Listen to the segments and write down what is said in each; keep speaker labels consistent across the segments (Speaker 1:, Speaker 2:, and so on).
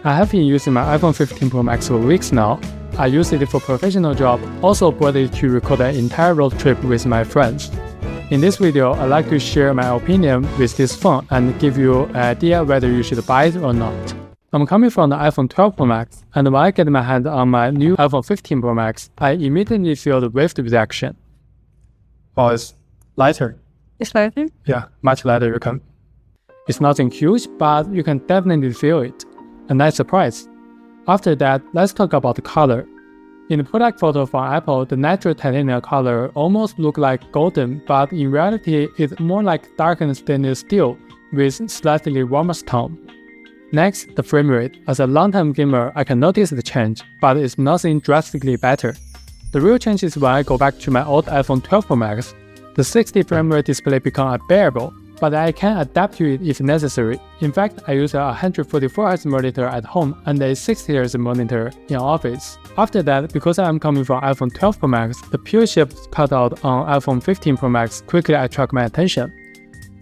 Speaker 1: I have been using my iPhone 15 Pro Max for weeks now. I use it for professional job, also bought it to record an entire road trip with my friends. In this video, I'd like to share my opinion with this phone and give you an idea whether you should buy it or not. I'm coming from the iPhone 12 Pro Max, and when I get my hand on my new iPhone 15 Pro Max, I immediately feel the wave reaction. Oh, it's lighter.
Speaker 2: It's lighter?
Speaker 1: Yeah, much lighter. It's nothing huge, but you can definitely feel it. A nice surprise. After that, let's talk about the color. In the product photo from Apple, the natural titanium color almost looks like golden, but in reality, it's more like darkened stainless steel with slightly warmer tone. Next, the frame rate. As a long-time gamer, I can notice the change, but it's nothing drastically better. The real change is when I go back to my old iPhone 12 Pro Max. The 60 frame rate display becomes unbearable, but I can adapt to it if necessary. In fact, I use a 144Hz monitor at home and a 60Hz monitor in office. After that, because I am coming from iPhone 12 Pro Max, the pure shape cutout on iPhone 15 Pro Max quickly attract my attention.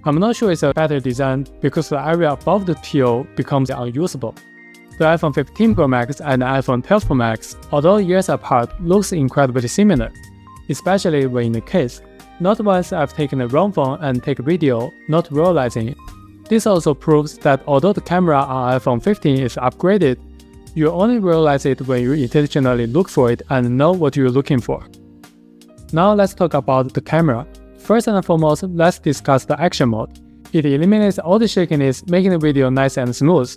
Speaker 1: I'm not sure it's a better design because the area above the peel becomes unusable. The iPhone 15 Pro Max and the iPhone 12 Pro Max, although years apart, looks incredibly similar, especially when in the case. Not once I've taken the wrong phone and take a video, not realizing it. This also proves that although the camera on iPhone 15 is upgraded, you only realize it when you intentionally look for it and know what you're looking for. Now let's talk about the camera. First and foremost, let's discuss the action mode. It eliminates all the shakiness, making the video nice and smooth.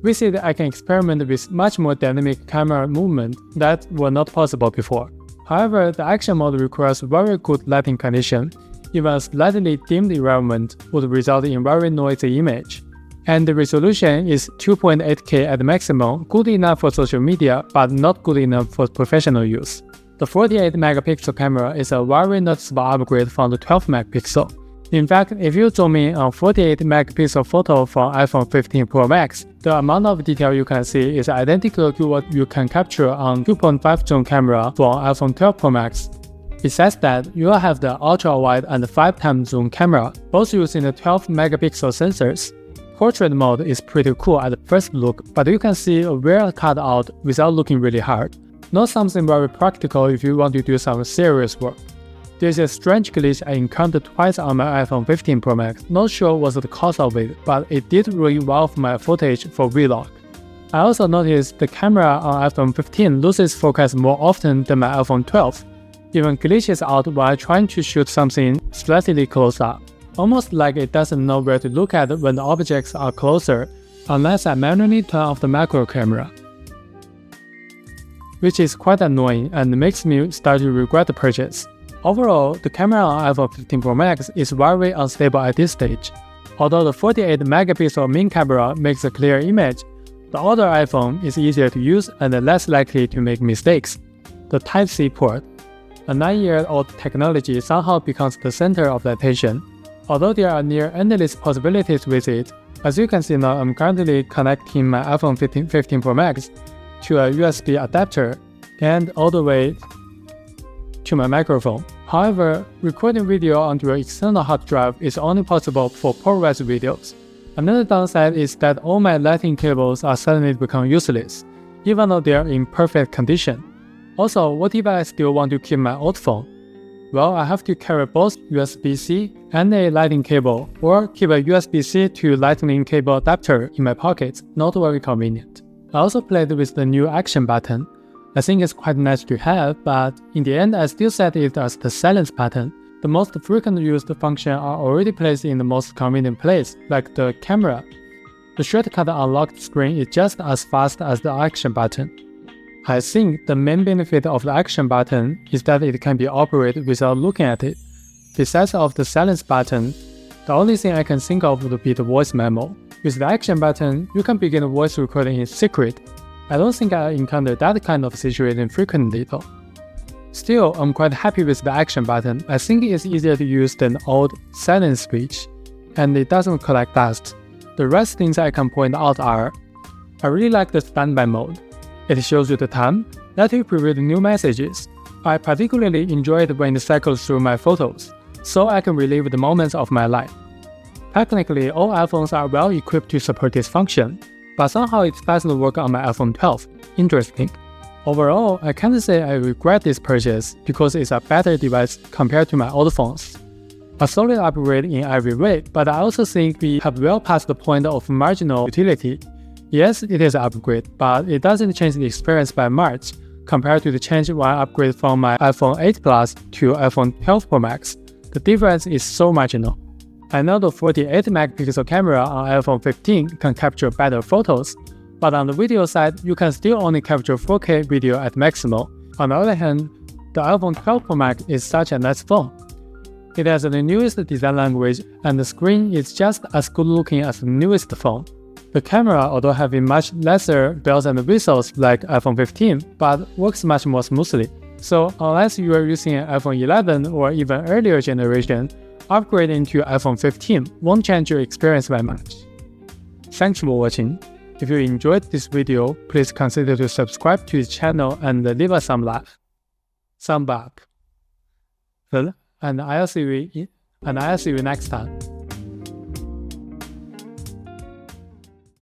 Speaker 1: With it, I can experiment with much more dynamic camera movement that were not possible before. However, the action mode requires very good lighting condition. Even a slightly dimmed environment would result in very noisy image. And the resolution is 2.8K at maximum, good enough for social media, but not good enough for professional use. The 48 megapixel camera is a very noticeable upgrade from the 12 megapixel. In fact, if you zoom in on 48 megapixel photo from iPhone 15 Pro Max, the amount of detail you can see is identical to what you can capture on 2.5 zoom camera from iPhone 12 Pro Max. Besides that, you will have the ultra-wide and 5x zoom camera, both using the 12 megapixel sensors. Portrait mode is pretty cool at first look, but you can see a real cutout without looking really hard. Not something very practical if you want to do some serious work. There's a strange glitch I encountered twice on my iPhone 15 Pro Max. Not sure what's the cause of it, but it did re-involve my footage for vlog. I also noticed the camera on iPhone 15 loses focus more often than my iPhone 12. Even glitches out while trying to shoot something slightly close up. Almost like it doesn't know where to look at when the objects are closer, unless I manually turn off the macro camera. Which is quite annoying and makes me start to regret the purchase. Overall, the camera on iPhone 15 Pro Max is very unstable at this stage. Although the 48 megapixel main camera makes a clear image, the older iPhone is easier to use and less likely to make mistakes. The Type-C port. A 9-year-old technology somehow becomes the center of the attention. Although there are near endless possibilities with it, as you can see now, I'm currently connecting my iPhone 15 Pro Max to a USB adapter and all the way to my microphone. However, recording video onto an external hard drive is only possible for ProRes videos. Another downside is that all my lighting cables are suddenly become useless, even though they are in perfect condition. Also, what if I still want to keep my old phone? Well, I have to carry both USB-C and a lighting cable, or keep a USB-C to Lightning cable adapter in my pocket, not very convenient. I also played with the new action button. I think it's quite nice to have, but in the end I still set it as the silence button. The most frequently used function are already placed in the most convenient place, like the camera. The shortcut unlocked screen is just as fast as the action button. I think the main benefit of the action button is that it can be operated without looking at it. Besides of the silence button, the only thing I can think of would be the voice memo. With the action button, you can begin voice recording in secret. I don't think I encountered that kind of situation frequently though. Still, I'm quite happy with the action button. I think it's easier to use than old silent speech, and it doesn't collect dust. The rest things I can point out are, I really like the standby mode. It shows you the time, let you preview the new messages. I particularly enjoy it when it cycles through my photos, so I can relive the moments of my life. Technically, all iPhones are well equipped to support this function. but somehow it doesn't work on my iPhone 12. Interesting. Overall, I can't say I regret this purchase because it's a better device compared to my old phones. A solid upgrade in every way, but I also think we have well passed the point of marginal utility. Yes, it is an upgrade, but it doesn't change the experience by much compared to the change when I upgrade from my iPhone 8 Plus to iPhone 12 Pro Max. The difference is so marginal. I know the 48-megapixel camera on iPhone 15 can capture better photos, but on the video side, you can still only capture 4K video at maximum. On the other hand, the iPhone 12 Pro Max is such a nice phone. It has the newest design language, and the screen is just as good looking as the newest phone. The camera, although having much lesser bells and whistles like iPhone 15, but works much more smoothly. So unless you are using an iPhone 11 or even earlier generation, upgrading to iPhone 15 won't change your experience by much. Thanks for watching. If you enjoyed this video, please consider to subscribe to the channel and leave us some love. Thumb up. And I'll see you next time.